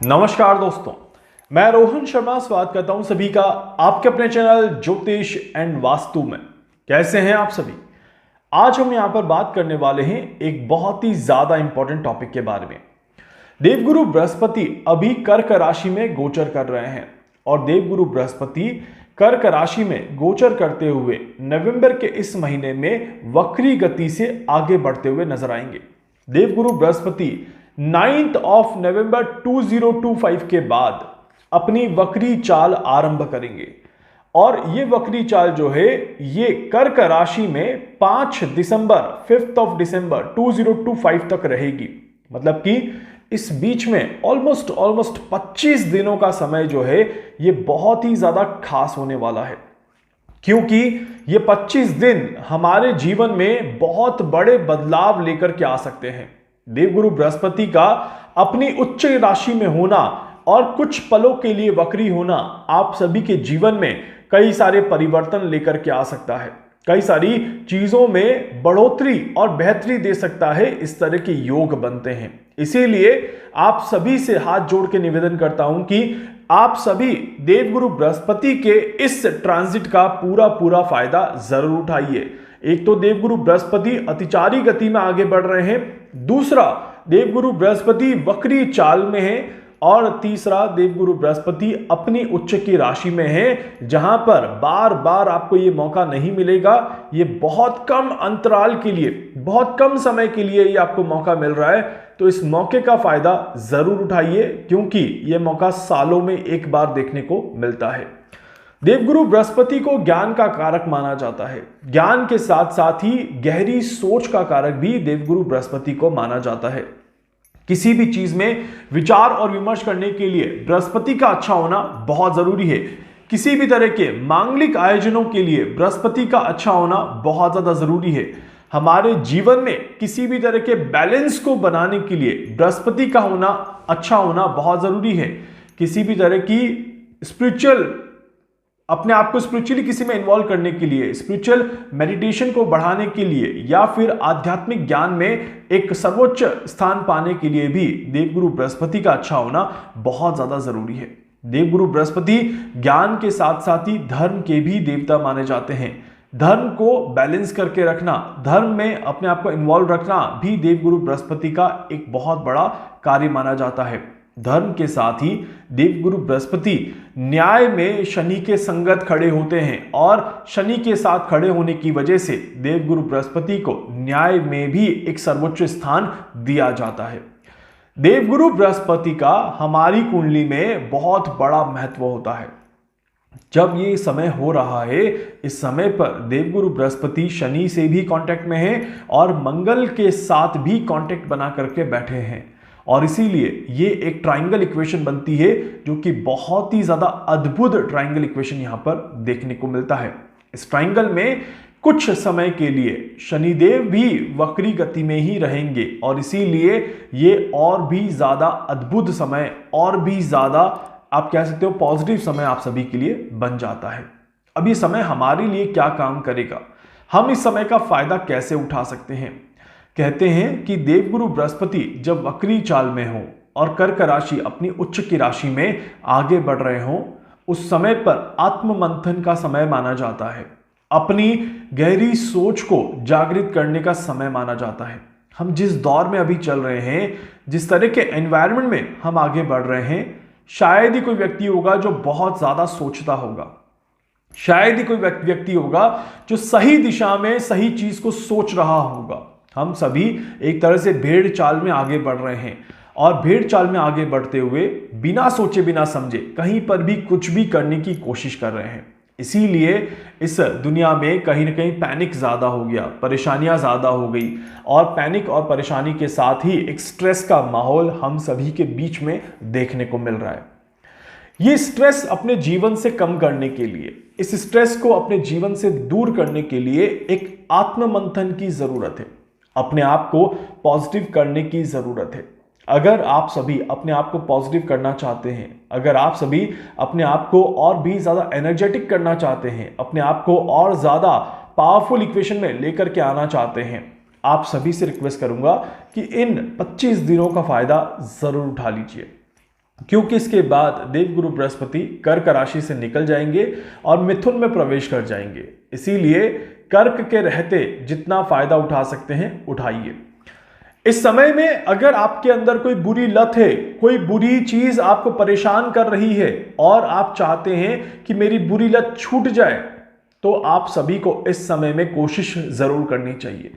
नमस्कार दोस्तों, मैं रोहन शर्मा स्वागत करता हूं सभी का आपके अपने चैनल ज्योतिष एंड वास्तु में। कैसे हैं आप सभी? आज हम यहां पर बात करने वाले हैं एक बहुत ही ज्यादा इंपॉर्टेंट टॉपिक के बारे में। देवगुरु बृहस्पति अभी कर्क राशि में गोचर कर रहे हैं और देवगुरु बृहस्पति कर्क राशि में गोचर करते हुए नवंबर के इस महीने में वक्री गति से आगे बढ़ते हुए नजर आएंगे। देवगुरु बृहस्पति 9 नवंबर 2025 के बाद अपनी वक्री चाल आरंभ करेंगे और ये वक्री चाल जो है ये कर्क राशि में 5 दिसंबर 2025 तक रहेगी। मतलब कि इस बीच में ऑलमोस्ट 25 दिनों का समय जो है ये बहुत ही ज्यादा खास होने वाला है, क्योंकि ये 25 दिन हमारे जीवन में बहुत बड़े बदलाव लेकर के आ सकते हैं। देवगुरु बृहस्पति का अपनी उच्च राशि में होना और कुछ पलों के लिए वक्री होना आप सभी के जीवन में कई सारे परिवर्तन लेकर के आ सकता है, कई सारी चीजों में बढ़ोतरी और बेहतरी दे सकता है। इस तरह के योग बनते हैं। इसीलिए आप सभी से हाथ जोड़ के निवेदन करता हूं कि आप सभी देवगुरु बृहस्पति के इस ट्रांजिट का पूरा फायदा जरूर उठाइए। एक तो देवगुरु बृहस्पति अतिचारी गति में आगे बढ़ रहे हैं, दूसरा देवगुरु बृहस्पति वक्री चाल में है और तीसरा देवगुरु बृहस्पति अपनी उच्च की राशि में है, जहां पर बार बार आपको यह मौका नहीं मिलेगा। ये बहुत कम अंतराल के लिए, बहुत कम समय के लिए ये आपको मौका मिल रहा है, तो इस मौके का फायदा जरूर उठाइए, क्योंकि यह मौका सालों में एक बार देखने को मिलता है। देवगुरु बृहस्पति को ज्ञान का कारक माना जाता है। ज्ञान के साथ साथ ही गहरी सोच का कारक भी देवगुरु बृहस्पति को माना जाता है। किसी भी चीज में विचार और विमर्श करने के लिए बृहस्पति का अच्छा होना बहुत जरूरी है। किसी भी तरह के मांगलिक आयोजनों के लिए बृहस्पति का अच्छा होना बहुत ज्यादा जरूरी है। हमारे जीवन में किसी भी तरह के बैलेंस को बनाने के लिए बृहस्पति का होना, अच्छा होना बहुत जरूरी है। किसी भी तरह की स्पिरिचुअल, अपने आप को स्पिरिचुअली किसी में इन्वॉल्व करने के लिए, स्पिरिचुअल मेडिटेशन को बढ़ाने के लिए या फिर आध्यात्मिक ज्ञान में एक सर्वोच्च स्थान पाने के लिए भी देवगुरु बृहस्पति का अच्छा होना बहुत ज्यादा जरूरी है। देवगुरु बृहस्पति ज्ञान के साथ साथ ही धर्म के भी देवता माने जाते हैं। धर्म को बैलेंस करके रखना, धर्म में अपने आप को इन्वॉल्व रखना भी देवगुरु बृहस्पति का एक बहुत बड़ा कार्य माना जाता है। धर्म के साथ ही देवगुरु बृहस्पति न्याय में शनि के संगत खड़े होते हैं और शनि के साथ खड़े होने की वजह से देवगुरु बृहस्पति को न्याय में भी एक सर्वोच्च स्थान दिया जाता है। देवगुरु बृहस्पति का हमारी कुंडली में बहुत बड़ा महत्व होता है। जब ये समय हो रहा है, इस समय पर देवगुरु बृहस्पति शनि से भी कांटेक्ट में है और मंगल के साथ भी कांटेक्ट बना करके बैठे हैं और इसीलिए ये एक ट्रायंगल इक्वेशन बनती है, जो कि बहुत ही ज्यादा अद्भुत ट्रायंगल इक्वेशन यहां पर देखने को मिलता है। इस ट्रायंगल में कुछ समय के लिए शनिदेव भी वक्री गति में ही रहेंगे और इसीलिए ये और भी ज्यादा अद्भुत समय, और भी ज्यादा आप कह सकते हो पॉजिटिव समय आप सभी के लिए बन जाता है। अब ये समय हमारे लिए क्या काम करेगा, हम इस समय का फायदा कैसे उठा सकते हैं? कहते हैं कि देवगुरु बृहस्पति जब वक्री चाल में हो और कर्क राशि अपनी उच्च की राशि में आगे बढ़ रहे हो, उस समय पर आत्म मंथन का समय माना जाता है। अपनी गहरी सोच को जागृत करने का समय माना जाता है। हम जिस दौर में अभी चल रहे हैं, जिस तरह के एनवायरनमेंट में हम आगे बढ़ रहे हैं, शायद ही कोई व्यक्ति होगा जो बहुत ज्यादा सोचता होगा, शायद ही कोई व्यक्ति होगा जो सही दिशा में सही चीज को सोच रहा होगा। हम सभी एक तरह से भेड़ चाल में आगे बढ़ रहे हैं और भेड़ चाल में आगे बढ़ते हुए बिना सोचे बिना समझे कहीं पर भी कुछ भी करने की कोशिश कर रहे हैं। इसीलिए इस दुनिया में कहीं ना कहीं पैनिक ज्यादा हो गया, परेशानियां ज्यादा हो गई और पैनिक और परेशानी के साथ ही एक स्ट्रेस का माहौल हम सभी के बीच में देखने को मिल रहा है। ये स्ट्रेस अपने जीवन से कम करने के लिए, इस स्ट्रेस को अपने जीवन से दूर करने के लिए एक आत्म मंथन की जरूरत है। अपने आप को पॉजिटिव करने की जरूरत है। अगर आप सभी अपने आप को पॉजिटिव करना चाहते हैं, अगर आप सभी अपने आप को और भी ज्यादा एनर्जेटिक करना चाहते हैं, अपने आप को और ज्यादा पावरफुल इक्वेशन में लेकर के आना चाहते हैं, आप सभी से रिक्वेस्ट करूंगा कि इन 25 दिनों का फायदा जरूर उठा लीजिए। क्योंकि इसके बाद देवगुरु बृहस्पति कर्क राशि से निकल जाएंगे और मिथुन में प्रवेश कर जाएंगे। इसीलिए कर्क के रहते जितना फायदा उठा सकते हैं उठाइए। इस समय में अगर आपके अंदर कोई बुरी लत है, कोई बुरी चीज आपको परेशान कर रही है और आप चाहते हैं कि मेरी बुरी लत छूट जाए, तो आप सभी को इस समय में कोशिश जरूर करनी चाहिए।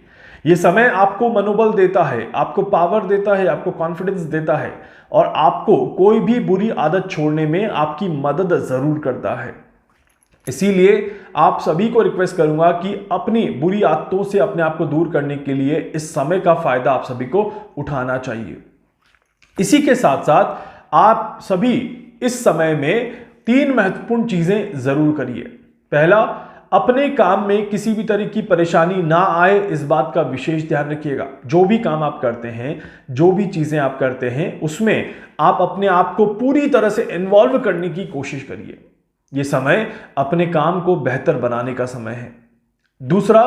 यह समय आपको मनोबल देता है, आपको पावर देता है, आपको कॉन्फिडेंस देता है और आपको कोई भी बुरी आदत छोड़ने में आपकी मदद जरूर करता है। इसीलिए आप सभी को रिक्वेस्ट करूंगा कि अपनी बुरी आदतों से अपने आप को दूर करने के लिए इस समय का फायदा आप सभी को उठाना चाहिए। इसी के साथ साथ आप सभी इस समय में 3 महत्वपूर्ण चीजें जरूर करिए। पहला, अपने काम में किसी भी तरह की परेशानी ना आए, इस बात का विशेष ध्यान रखिएगा। जो भी काम आप करते हैं, जो भी चीजें आप करते हैं, उसमें आप अपने आप को पूरी तरह से इन्वॉल्व करने की कोशिश करिए। यह समय अपने काम को बेहतर बनाने का समय है। दूसरा,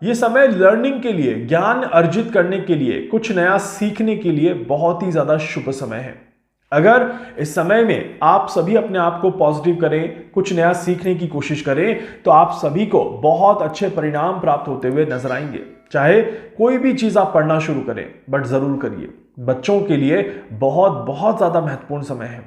यह समय लर्निंग के लिए, ज्ञान अर्जित करने के लिए, कुछ नया सीखने के लिए बहुत ही ज्यादा शुभ समय है। अगर इस समय में आप सभी अपने आप को पॉजिटिव करें, कुछ नया सीखने की कोशिश करें, तो आप सभी को बहुत अच्छे परिणाम प्राप्त होते हुए नजर आएंगे। चाहे कोई भी चीज आप पढ़ना शुरू करें, बट जरूर करिए। बच्चों के लिए बहुत बहुत ज्यादा महत्वपूर्ण समय है,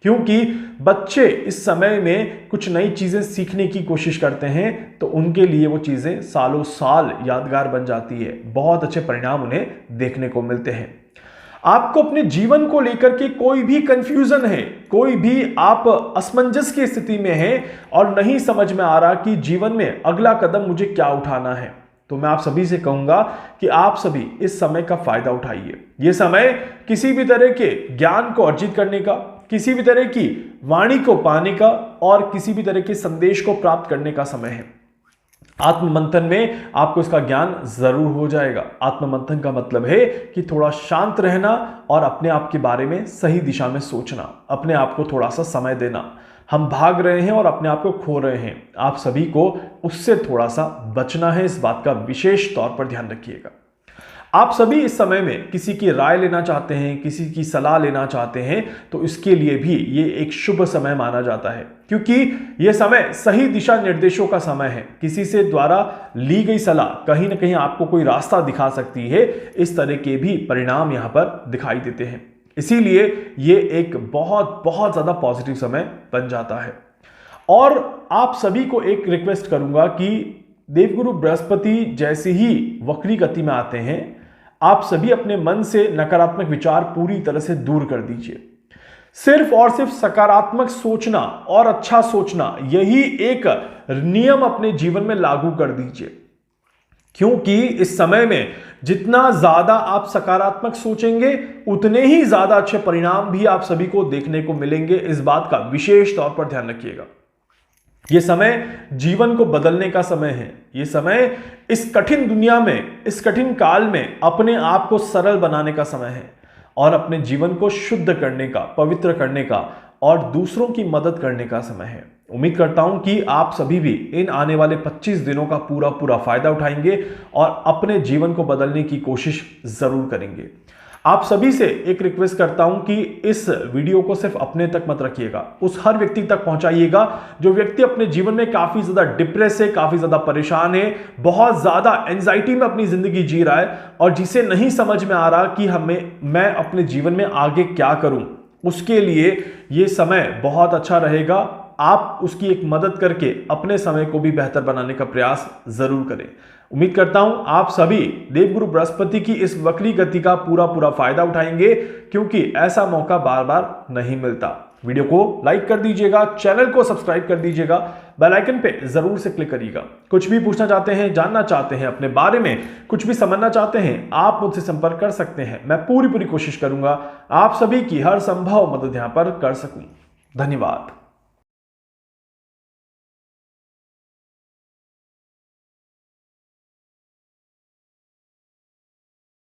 क्योंकि बच्चे इस समय में कुछ नई चीजें सीखने की कोशिश करते हैं, तो उनके लिए वो चीजें सालों साल यादगार बन जाती है। बहुत अच्छे परिणाम उन्हें देखने को मिलते हैं। आपको अपने जीवन को लेकर के कोई भी कंफ्यूजन है, कोई भी आप असमंजस की स्थिति में हैं और नहीं समझ में आ रहा कि जीवन में अगला कदम मुझे क्या उठाना है, तो मैं आप सभी से कहूंगा कि आप सभी इस समय का फायदा उठाइए। यह समय किसी भी तरह के ज्ञान को अर्जित करने का, किसी भी तरह की वाणी को पाने का और किसी भी तरह के संदेश को प्राप्त करने का समय है। आत्ममंथन में आपको इसका ज्ञान जरूर हो जाएगा। आत्ममंथन का मतलब है कि थोड़ा शांत रहना और अपने आप के बारे में सही दिशा में सोचना, अपने आप को थोड़ा सा समय देना। हम भाग रहे हैं और अपने आप को खो रहे हैं, आप सभी को उससे थोड़ा सा बचना है। इस बात का विशेष तौर पर ध्यान रखिएगा। आप सभी इस समय में किसी की राय लेना चाहते हैं, किसी की सलाह लेना चाहते हैं, तो इसके लिए भी ये एक शुभ समय माना जाता है, क्योंकि यह समय सही दिशा निर्देशों का समय है। किसी से द्वारा ली गई सलाह कहीं ना कहीं आपको कोई रास्ता दिखा सकती है। इस तरह के भी परिणाम यहां पर दिखाई देते हैं। इसीलिए ये एक बहुत बहुत ज्यादा पॉजिटिव समय बन जाता है। और आप सभी को एक रिक्वेस्ट करूंगा कि देवगुरु बृहस्पति जैसे ही वक्री गति में आते हैं, आप सभी अपने मन से नकारात्मक विचार पूरी तरह से दूर कर दीजिए। सिर्फ और सिर्फ सकारात्मक सोचना और अच्छा सोचना, यही एक नियम अपने जीवन में लागू कर दीजिए। क्योंकि इस समय में जितना ज्यादा आप सकारात्मक सोचेंगे, उतने ही ज्यादा अच्छे परिणाम भी आप सभी को देखने को मिलेंगे। इस बात का विशेष तौर पर ध्यान रखिएगा। यह समय जीवन को बदलने का समय है। यह समय इस कठिन दुनिया में, इस कठिन काल में अपने आप को सरल बनाने का समय है और अपने जीवन को शुद्ध करने का, पवित्र करने का और दूसरों की मदद करने का समय है। उम्मीद करता हूं कि आप सभी भी इन आने वाले 25 दिनों का पूरा फायदा उठाएंगे और अपने जीवन को बदलने की कोशिश जरूर करेंगे। आप सभी से एक रिक्वेस्ट करता हूं कि इस वीडियो को सिर्फ अपने तक मत रखिएगा, उस हर व्यक्ति तक पहुंचाइएगा जो व्यक्ति अपने जीवन में काफी ज्यादा डिप्रेस है, काफी ज्यादा परेशान है, बहुत ज्यादा एंजाइटी में अपनी जिंदगी जी रहा है और जिसे नहीं समझ में आ रहा कि मैं अपने जीवन में आगे क्या करूं। उसके लिए यह समय बहुत अच्छा रहेगा। आप उसकी एक मदद करके अपने समय को भी बेहतर बनाने का प्रयास जरूर करें। उम्मीद करता हूं आप सभी देवगुरु बृहस्पति की इस वक्री गति का पूरा फायदा उठाएंगे, क्योंकि ऐसा मौका बार बार नहीं मिलता। वीडियो को लाइक कर दीजिएगा, चैनल को सब्सक्राइब कर दीजिएगा, बेल आइकन पे जरूर से क्लिक करिएगा। कुछ भी पूछना चाहते हैं, जानना चाहते हैं, अपने बारे में कुछ भी समझना चाहते हैं, आप मुझसे संपर्क कर सकते हैं। मैं पूरी कोशिश करूंगा आप सभी की हर संभव मदद यहां पर कर सकूं। धन्यवाद।